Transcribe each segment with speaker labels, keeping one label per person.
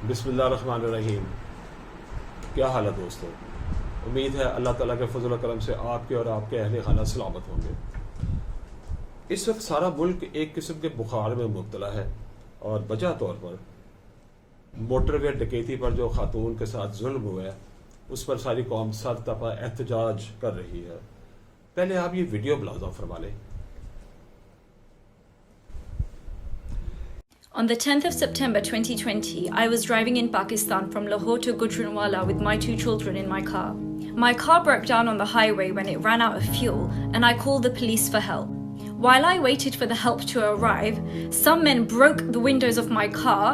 Speaker 1: بسم اللہ الرحمن الرحیم. کیا حال ہے دوستو؟ امید ہے اللہ تعالیٰ کے فضل و کرم سے آپ کے اور آپ کے اہل خانہ سلامت ہوں گے. اس وقت سارا ملک ایک قسم کے بخار میں مبتلا ہے اور وجہ طور پر موٹر وے ڈکیتی پر جو خاتون کے ساتھ ظلم ہوا ہے اس پر ساری قوم سر تپا احتجاج کر رہی ہے. پہلے آپ یہ ویڈیو ملاحظہ فرما لیں.
Speaker 2: On the 10th of September 2020, I was driving in Pakistan from Lahore to Gujranwala with my 2 children in my car. My car broke down on the highway when it ran out of fuel, and I called the police for help. While I waited for the help to arrive, some men broke the windows of my car,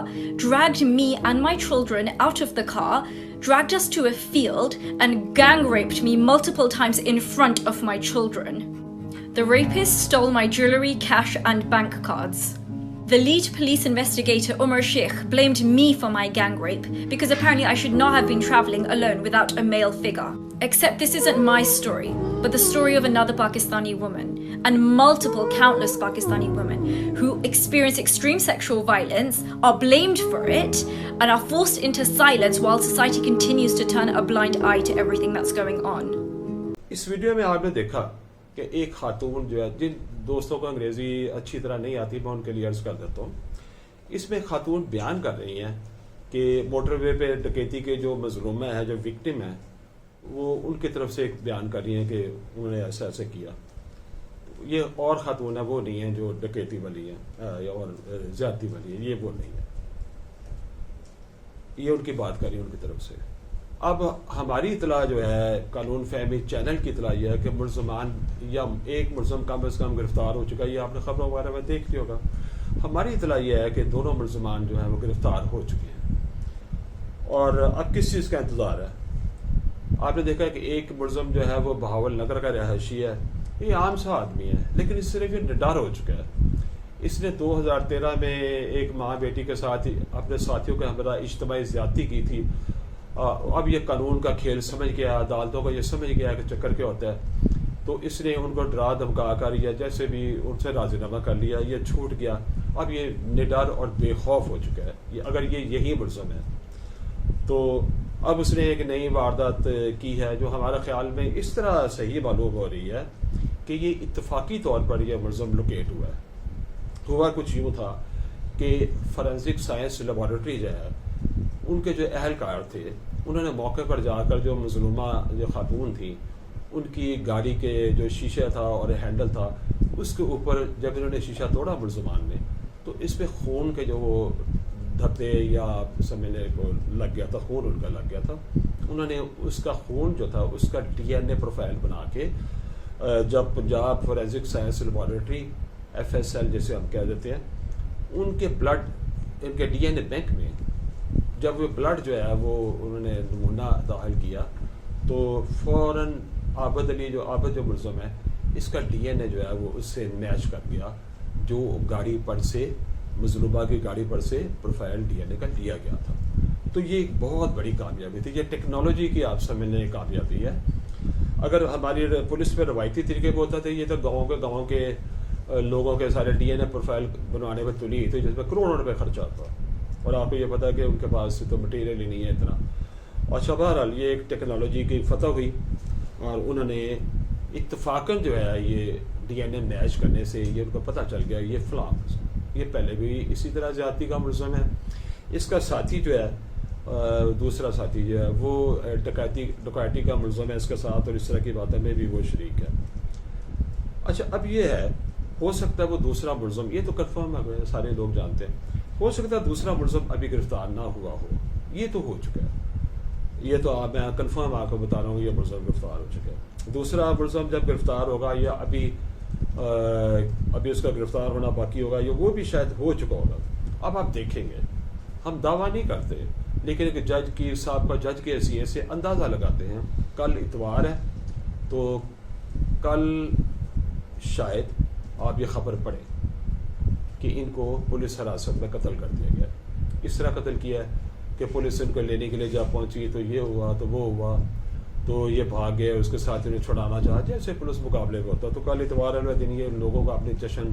Speaker 2: dragged me and my children out of the car, dragged us to a field, and gang raped me multiple times in front of my children. The rapists stole my jewelry, cash, and bank cards. The lead police investigator, Umar Sheikh, blamed me for my gang rape because apparently I should not have been travelling alone without a male figure. Except this isn't my story, but the story of another Pakistani woman and multiple countless Pakistani women who experience extreme sexual violence, are blamed for it, and are forced into silence while society continues to turn a blind eye to everything that's going on.
Speaker 1: اس video میں آپ نے دیکھا کہ ایک خاتون جو ہے، جن دوستوں کو انگریزی اچھی طرح نہیں آتی میں ان کے لیے عرض کر دیتا ہوں. اس میں خاتون بیان کر رہی ہیں کہ موٹر وے پہ ڈکیتی کے جو مظلومہ ہے، جو وکٹم ہے، وہ ان کی طرف سے ایک بیان کر رہی ہیں کہ انہوں نے ایسا ایسا کیا. یہ اور خاتون ہے، وہ نہیں ہیں جو ڈکیتی والی ہیں اور زیادتی والی ہیں، یہ وہ نہیں ہے. یہ ان کی بات کر رہی ہے ان کی طرف سے. اب ہماری اطلاع جو ہے قانون فہمی چینل کی اطلاع یہ ہے کہ ملزمان یا ایک ملزم کم از کم گرفتار ہو چکا ہے. یہ آپ نے خبروں وغیرہ میں دیکھ لیا ہوگا. ہماری اطلاع یہ ہے کہ دونوں ملزمان جو ہیں وہ گرفتار ہو چکے ہیں. اور اب کس چیز کا انتظار ہے؟ آپ نے دیکھا کہ ایک ملزم جو ہے وہ بہاول نگر کا رہائشی ہے. یہ عام سا آدمی ہے لیکن اس صرف یہ نڈر ہو چکا ہے. اس نے 2013 میں ایک ماں بیٹی کے ساتھ اپنے ساتھیوں کے ہمراہ اجتماعی زیادتی کی تھی. اب یہ قانون کا کھیل سمجھ گیا، عدالتوں کا یہ سمجھ گیا کہ چکر کیا ہوتا ہے، تو اس نے ان کو ڈرا دھمکا کر یا جیسے بھی ان سے راضی نامہ کر لیا. یہ چھوٹ گیا. اب یہ نڈر اور بے خوف ہو چکا ہے. اگر یہ یہی ملزم ہے تو اب اس نے ایک نئی واردات کی ہے جو ہمارے خیال میں اس طرح صحیح معلوم ہو رہی ہے کہ یہ اتفاقی طور پر یہ ملزم لوکیٹ ہوا ہے. ہوا کچھ یوں تھا کہ فورینسک سائنس لیبارٹری جو ہے، ان کے جو اہلکار تھے انہوں نے موقع پر جا کر جو مظلومہ جو خاتون تھیں ان کی گاڑی کے جو شیشہ تھا اور ہینڈل تھا اس کے اوپر جب انہوں نے شیشہ توڑا ملزمان نے، تو اس پہ خون کے جو وہ دھبے یا سمجھنے کو لگ گیا تھا، خون ان کا لگ گیا تھا. انہوں نے اس کا خون جو تھا اس کا DNA پروفائل بنا کے جب Punjab forensic science laboratory FSL جیسے ہم کہہ دیتے ہیں، ان کے بلڈ، ان کے DNA بینک میں جب وہ بلڈ جو ہے وہ انہوں نے نمونہ داخل کیا تو فوراً عابد علی جو ملزم ہے، اس کا DNA جو ہے وہ اس سے میچ کر گیا جو گاڑی پر سے، مظلومہ کی گاڑی پر سے پروفائل DNA کا لیا گیا تھا. تو یہ ایک بہت بڑی کامیابی تھی. یہ ٹیکنالوجی کی آپ سمجھنے کامیابی ہے. اگر ہماری پولیس پہ روایتی طریقے پہ ہوتا تھا یہ تو گاؤں کے لوگوں کے سارے DNA پروفائل بنوانے میں تلی تھی جس میں کروڑوں روپے خرچہ ہوتا، اور آپ کو یہ پتا ہے کہ ان کے پاس تو مٹیریل ہی نہیں ہے اتنا. اچھا، بہرحال یہ ایک ٹیکنالوجی کی فتح ہوئی اور انہوں نے اتفاقاً جو ہے یہ DNA میچ کرنے سے یہ ان کو پتہ چل گیا یہ فلاں یہ پہلے بھی اسی طرح زیادتی کا ملزم ہے. اس کا ساتھی جو ہے دوسرا ساتھی جو ہے وہ ڈکیتی کا ملزم ہے اس کے ساتھ، اور اس طرح کی باتیں میں بھی وہ شریک ہے. اچھا، اب یہ ہے ہو سکتا ہے وہ دوسرا ملزم، یہ تو کنفرم ہے، سارے لوگ جانتے ہیں، ہو سکتا ہے دوسرا ملزم ابھی گرفتار نہ ہوا ہو. یہ تو ہو چکا ہے، یہ تو میں کنفرم آپ کو بتا رہا ہوں یہ ملزم گرفتار ہو چکا ہے. دوسرا ملزم جب گرفتار ہوگا یا ابھی اس کا گرفتار ہونا باقی ہوگا یا وہ بھی شاید ہو چکا ہوگا. اب آپ دیکھیں گے، ہم دعویٰ نہیں کرتے لیکن ایک جج کی سابقہ جج کے حیثیت سے اندازہ لگاتے ہیں. کل اتوار ہے تو کل شاید آپ یہ خبر پڑھیں کہ ان کو پولیس حراست میں قتل کر دیا گیا. اس طرح قتل کیا ہے کہ پولیس ان کو لینے کے لیے جب پہنچی تو یہ ہوا تو وہ ہوا تو یہ بھاگ گئے، اس کے ساتھ انہیں چھڑانا چاہا جیسے پولیس مقابلے میں ہوتا. تو کل اتوار والے دن یہ لوگوں کو اپنی جشن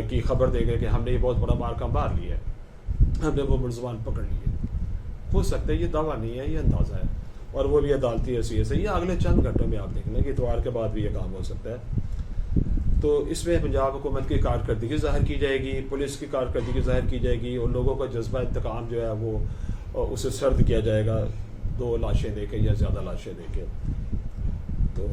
Speaker 1: کی خبر دے گئے کہ ہم نے یہ بہت بڑا مارکہ مار لیا ہے، ہم نے وہ ملزمان پکڑ لیے. ہو سکتا ہے یہ دعویٰ نہیں ہے، یہ اندازہ ہے، اور وہ بھی عدالتی حیثیت سے یہ اگلے چند گھنٹوں میں آپ دیکھ لیں کہ اتوار کے بعد بھی یہ کام ہو سکتا ہے۔ تو اس میں پنجاب حکومت کی کارکردگی ظاہر کی جائے گی، پولیس کی کارکردگی ظاہر کی جائے گی، اور لوگوں کا جذبہ انتقام جو ہے وہ اسے سرد کیا جائے گا 2 لاشیں دے کے یا زیادہ لاشیں دے کے۔ تو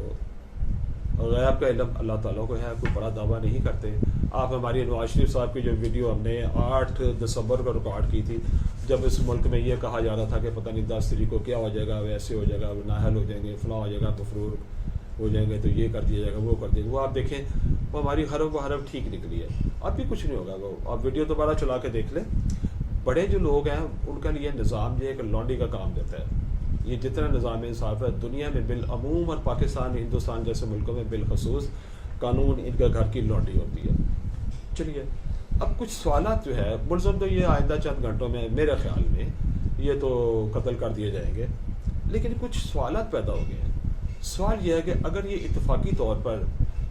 Speaker 1: غیب کا علم اللہ تعالیٰ کو ہے، کوئی بڑا دعویٰ نہیں کرتے۔ آپ ہماری نواز شریف صاحب کی جو ویڈیو ہم نے 8 دسمبر کو ریکارڈ کی تھی، جب اس ملک میں یہ کہا جا رہا تھا کہ پتہ نہیں 10 تاریخ کو کیا ہو جائے گا، ویسے ہو جائے گا، نااہل ہو جائیں گے، فلاں ہو جائے گا، مفرور ہو جائیں گے، تو یہ کر دیا جائے گا، وہ کر دیا جائے گا، وہ آپ دیکھیں وہ ہماری حرف و حرف ٹھیک نکلی ہے، اب بھی کچھ نہیں ہوگا۔ وہ آپ ویڈیو دوبارہ چلا کے دیکھ لیں۔ بڑے جو لوگ ہیں ان کا لیے نظام جو ایک لانڈی کا کام دیتا ہے۔ یہ جتنا نظام انصاف ہے دنیا میں بالعموم، اور پاکستان ہندوستان جیسے ملکوں میں بالخصوص، قانون ان کا گھر کی لانڈی ہوتی ہے۔ چلیے اب کچھ سوالات جو ہے ملزم تو یہ آئندہ چند گھنٹوں میں میرے خیال میں یہ تو قتل کر دیے جائیں گے، لیکن کچھ سوالات پیدا ہو گئے ہیں۔ سوال یہ ہے کہ اگر یہ اتفاقی طور پر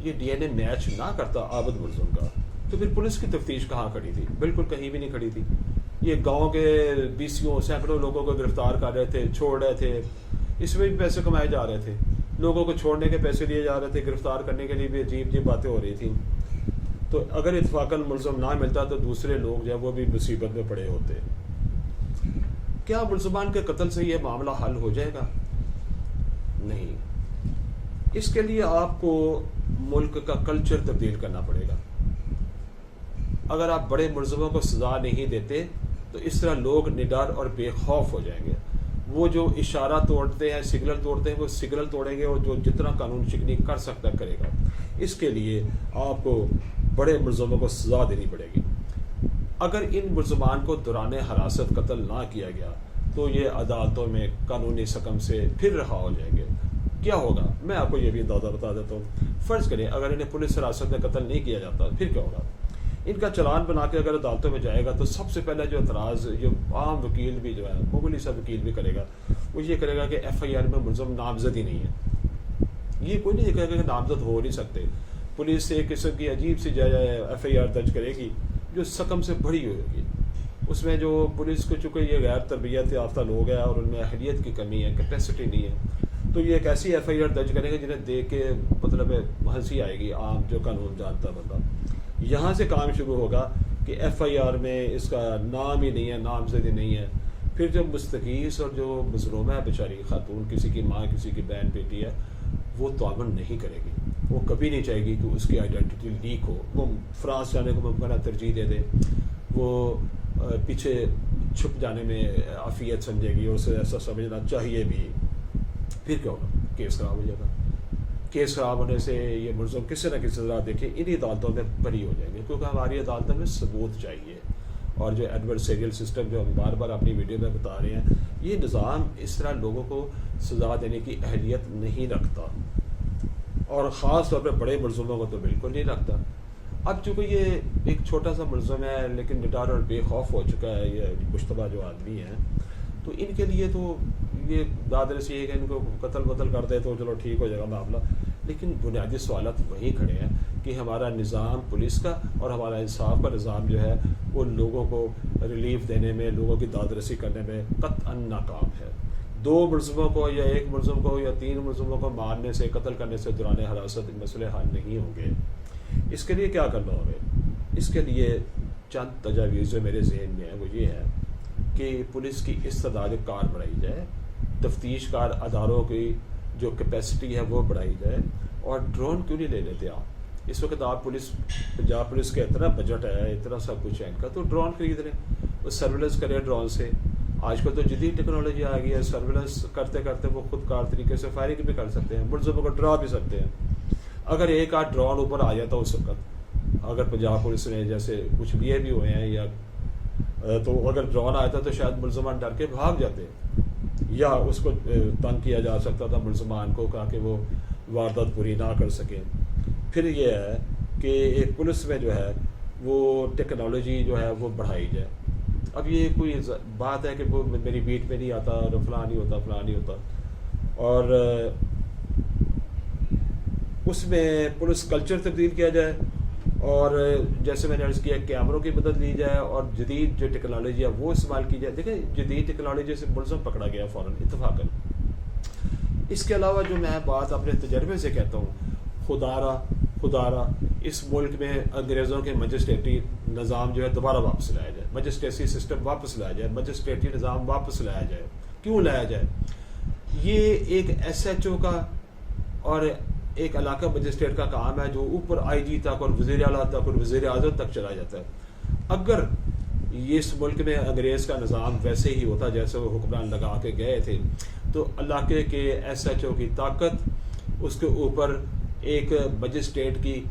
Speaker 1: یہ ڈی این اے میچ نہ کرتا عابد ملزم کا، تو پھر پولیس کی تفتیش کہاں کھڑی تھی؟ بالکل کہیں بھی نہیں کھڑی تھی۔ یہ گاؤں کے 20 سینکڑوں لوگوں کو گرفتار کر رہے تھے، چھوڑ رہے تھے، اس میں بھی پیسے کمائے جا رہے تھے، لوگوں کو چھوڑنے کے پیسے لیے جا رہے تھے، گرفتار کرنے کے لیے بھی عجیب باتیں ہو رہی تھیں۔ تو اگر اتفاقاً ملزم نہ ملتا تو دوسرے لوگ جو ہے وہ بھی مصیبت میں پڑے ہوتے۔ کیا ملزمان کے قتل سے یہ معاملہ حل ہو جائے گا؟ نہیں، اس کے لیے آپ کو ملک کا کلچر تبدیل کرنا پڑے گا۔ اگر آپ بڑے ملزموں کو سزا نہیں دیتے تو اس طرح لوگ نڈر اور بے خوف ہو جائیں گے۔ وہ جو اشارہ توڑتے ہیں، سگنل توڑتے ہیں، وہ سگنل توڑیں گے، اور جو جتنا قانون شکنی کر سکتا کرے گا۔ اس کے لیے آپ کو بڑے ملزموں کو سزا دینی پڑے گی۔ اگر ان ملزمان کو دوران حراست قتل نہ کیا گیا تو یہ عدالتوں میں قانونی سکم سے پھر رہا ہو جائیں گے۔ کیا ہوگا میں آپ کو یہ بھی اندازہ بتا دیتا ہوں۔ فرض کریں اگر انہیں پولیس حراست میں قتل نہیں کیا جاتا پھر کیا ہوگا؟ ان کا چلان بنا کے اگر عدالتوں میں جائے گا تو سب سے پہلے جو اعتراض جو عام وکیل بھی جو ہے معمولی سا وکیل بھی کرے گا، وہ یہ کرے گا کہ ایف آئی آر میں ملزم نامزد ہی نہیں ہے۔ یہ کوئی نہیں کہے گا کہ نامزد ہو نہیں سکتے۔ پولیس سے ایک قسم کی عجیب سی ایف آئی آر درج کرے گی جو سکم سے بڑی ہوگی۔ اس میں جو پولیس کو چونکہ یہ غیر تربیت یافتہ لوگ ہیں اور ان میں اہلیت کی کمی ہے، کیپیسٹی نہیں ہے، تو یہ ایک ایسی ایف آئی آر درج کرے گا جنہیں دیکھ کے مطلب ہنسی آئے گی عام جو قانون جانتا بندہ۔ یہاں سے کام شروع ہوگا کہ ایف آئی آر میں اس کا نام ہی نہیں ہے، نامزد ہی نہیں ہے۔ پھر جو مستغیث اور جو مظلومہ ہے بیچاری خاتون، کسی کی ماں کسی کی بہن بیٹی ہے، وہ تعاون نہیں کرے گی، وہ کبھی نہیں چاہے گی کہ اس کی آئیڈینٹی لیک ہو۔ وہ فرانس جانے کو ممکنہ ترجیح دے دے، وہ پیچھے چھپ جانے میں عافیت سمجھے گی، اور اسے ایسا سمجھنا چاہیے بھی۔ پھر کیا ہوگا؟ کیس خراب ہو جائے گا۔ کیس خراب ہونے سے یہ ملزم کسی نہ کسی طرح دیکھیں انہی عدالتوں میں بری ہو جائیں گے، کیونکہ ہماری عدالتوں میں ثبوت چاہیے۔ اور جو ایڈورسریل سسٹم جو ہم بار بار اپنی ویڈیو میں بتا رہے ہیں، یہ نظام اس طرح لوگوں کو سزا دینے کی اہلیت نہیں رکھتا، اور خاص طور پہ بڑے ملزموں کو تو بالکل نہیں رکھتا۔ اب چونکہ یہ ایک چھوٹا سا ملزم ہے لیکن نڈر اور بے خوف ہو چکا ہے، یہ مشتبہ جو آدمی ہیں، تو ان کے لیے تو یہ دادرسی ہے کہ ان کو قتل وتل کر دے تو چلو ٹھیک ہو جائے گا معاملہ۔ لیکن بنیادی سوالات وہیں کھڑے ہیں کہ ہمارا نظام پولیس کا اور ہمارا انصاف کا نظام جو ہے وہ لوگوں کو ریلیف دینے میں، لوگوں کی دادرسی کرنے میں قطعاً ناکام ہے۔ 2 ملزموں کو یا 1 ملزم کو یا 3 ملزموں کو مارنے سے، قتل کرنے سے دوران حراست مسئلے حل نہیں ہوں گے۔ اس کے لیے کیا کرنا ہوگا؟ اس کے لیے چند تجاویز جو میرے ذہن میں ہیں وہ یہ ہے کہ پولیس کی استعداد کار بڑھائی جائے، تفتیش کار اداروں کی جو کیپیسٹی ہے وہ بڑھائی جائے، اور ڈرون کیوں نہیں لے لیتے آپ؟ اس وقت آپ پنجاب پولیس کا اتنا بجٹ ہے، اتنا سب کچھ ہے ان کا، تو ڈرون خرید لیں، وہ سرویلنس کرے ڈرون سے۔ آج کل تو جدید ٹیکنالوجی آ گئی ہے، سرویلنس کرتے کرتے وہ خود کار طریقے سے فائرنگ بھی کر سکتے ہیں، ملزموں کو ڈرا بھی سکتے ہیں۔ اگر ایک آدھ ڈرون اوپر آ جاتا اس وقت، اگر پنجاب پولیس نے جیسے کچھ لیے بھی ہوئے ہیں، یا تو اگر ڈرون آیا تھا تو شاید ملزمان ڈر کے بھاگ جاتے، یا اس کو تنگ کیا جا سکتا تھا ملزمان کو تاکہ وہ واردات پوری نہ کر سکیں۔ پھر یہ ہے کہ ایک پولیس میں جو ہے وہ ٹیکنالوجی جو ہے وہ بڑھائی جائے۔ اب یہ کوئی بات ہے کہ وہ میری بیٹ میں نہیں آتا اور فلاں نہیں ہوتا فلاں نہیں ہوتا، اور اس میں پولیس کلچر تبدیل کیا جائے، اور جیسے میں نے عرض کیا کیمروں کی مدد لی جائے اور جدید جو ٹیکنالوجی ہے وہ استعمال کی جائے. دیکھیں جدید ٹیکنالوجی سے ملزم پکڑا گیا فوراً اتفاقاً. اس کے علاوہ جو میں بات اپنے تجربے سے کہتا ہوں, خدارا اس ملک میں انگریزوں کے مجسٹریٹی نظام جو ہے دوبارہ واپس لایا جائے, مجسٹریسی سسٹم واپس لایا جائے, مجسٹریٹی نظام واپس لایا جائے. کیوں لایا جائے؟ یہ ایک ایس ایچ او کا اور ایک علاقہ مجسٹریٹ کا کام ہے جو اوپر آئی جی تک اور وزیر اعلیٰ تک اور وزیر اعظم تک چلا جاتا ہے. اگر یہ اس ملک میں انگریز کا نظام ویسے ہی ہوتا جیسے وہ حکمران لگا کے گئے تھے تو علاقے کے ایس ایچ او کی طاقت, اس کے اوپر ایک مجسٹریٹ کی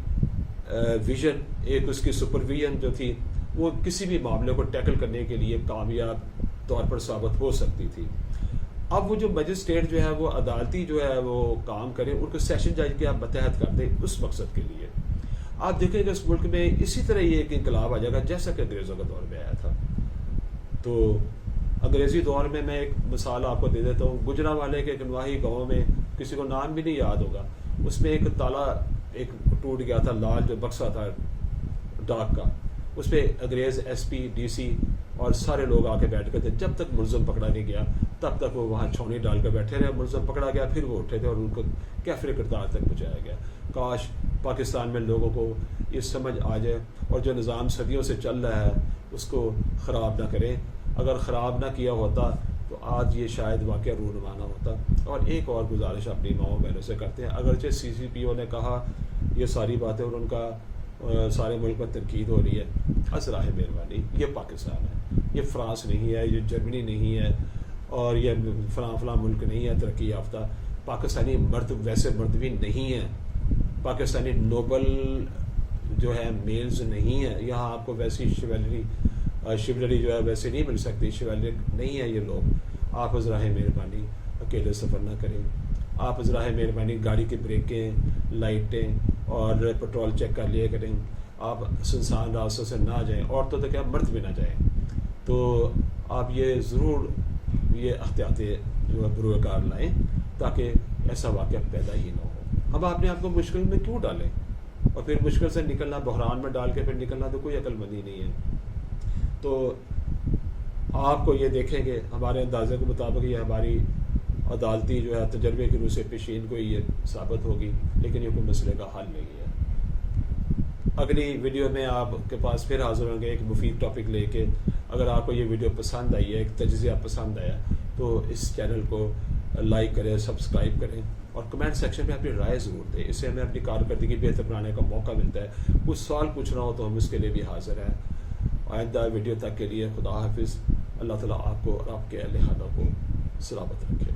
Speaker 1: ویژن, ایک اس کی سپرویژن جو تھی وہ کسی بھی معاملے کو ٹیکل کرنے کے لیے کامیاب طور پر ثابت ہو سکتی تھی. اب وہ جو مجسٹریٹ جو ہے وہ عدالتی جو ہے وہ کام کریں, ان کو سیشن جج کے آپ متحد کر دیں اس مقصد کے لیے. آپ دیکھیں کہ اس ملک میں اسی طرح یہ ایک انقلاب آ جائے گا جیسا کہ انگریزوں کے دور میں آیا تھا. تو انگریزی دور میں میں ایک مثال آپ کو دے دیتا ہوں. گجرانوالے کے گنواہی گاؤں میں کسی کو نام بھی نہیں یاد ہوگا, اس میں ایک تالا ایک ٹوٹ گیا تھا, لال جو بکسا تھا ڈاک کا, اس پہ انگریز ایس پی ڈی سی اور سارے لوگ آ کے بیٹھ گئے تھے. جب تک ملزم پکڑا نہیں گیا تب تک وہ وہاں چھاؤنی ڈال کر بیٹھے رہے. ملزم پکڑا گیا پھر وہ اٹھے تھے اور ان کو کیفر کردار تک پہنچایا گیا. کاش پاکستان میں لوگوں کو یہ سمجھ آ جائے اور جو نظام صدیوں سے چل رہا ہے اس کو خراب نہ کریں. اگر خراب نہ کیا ہوتا تو آج یہ شاید واقعہ رونمانہ ہوتا. اور ایک اور گزارش اپنی ماؤں بہنوں سے کرتے ہیں, اگرچہ سی سی پی او نے کہا یہ ساری باتیں اور ان کا سارے ملک میں تنقید ہو رہی ہے, ازراہ مہربانی یہ پاکستان ہے, یہ فرانس نہیں ہے, یہ جرمنی نہیں ہے, اور یہ فلاں ملک نہیں ہے ترقی یافتہ. پاکستانی مرد ویسے مرد بھی نہیں ہیں, پاکستانی نوبل جو ہے میلز نہیں ہیں. یہاں آپ کو ویسی شیولری جو ہے ویسے نہیں مل سکتی, شیولری نہیں ہے یہ لوگ. آپ ازراہ مہربانی اکیلے سفر نہ کریں. آپ ازراہ مہربانی گاڑی کی بریکیں, لائٹیں اور پیٹرول چیک کر لیا کریں. آپ سنسان راستوں سے نہ جائیں, عورتوں تک کیا مرد بھی نہ جائیں. تو آپ یہ ضرور یہ احتیاطی جو ہے بروئے کار لائیں تاکہ ایسا واقعہ پیدا ہی نہ ہو. اب آپ نے آپ کو مشکل میں کیوں ڈالیں, اور پھر مشکل سے نکلنا, بحران میں ڈال کے پھر نکلنا تو کوئی عقل مندی نہیں ہے. تو آپ کو یہ دیکھیں کہ ہمارے اندازے کے مطابق یہ ہماری عدالتی جو ہے تجربے کی روح سے پیشین کو یہ ثابت ہوگی, لیکن یہ کوئی مسئلے کا حل نہیں ہے. اگلی ویڈیو میں آپ کے پاس پھر حاضر ہوں گے ایک مفید ٹاپک لے کے. اگر آپ کو یہ ویڈیو پسند آئی ہے, ایک تجزیہ پسند آیا, تو اس چینل کو لائک کریں, سبسکرائب کریں اور کمنٹ سیکشن میں اپنی رائے ضرور دیں. اس سے ہمیں اپنی کارکردگی بہتر بنانے کا موقع ملتا ہے. کچھ سوال پوچھنا ہو تو ہم اس کے لیے بھی حاضر ہیں. آئندہ ویڈیو تک کے لیے خدا حافظ. اللہ تعالیٰ آپ کو اور آپ کے اہل خانہ کو سلامت رکھے.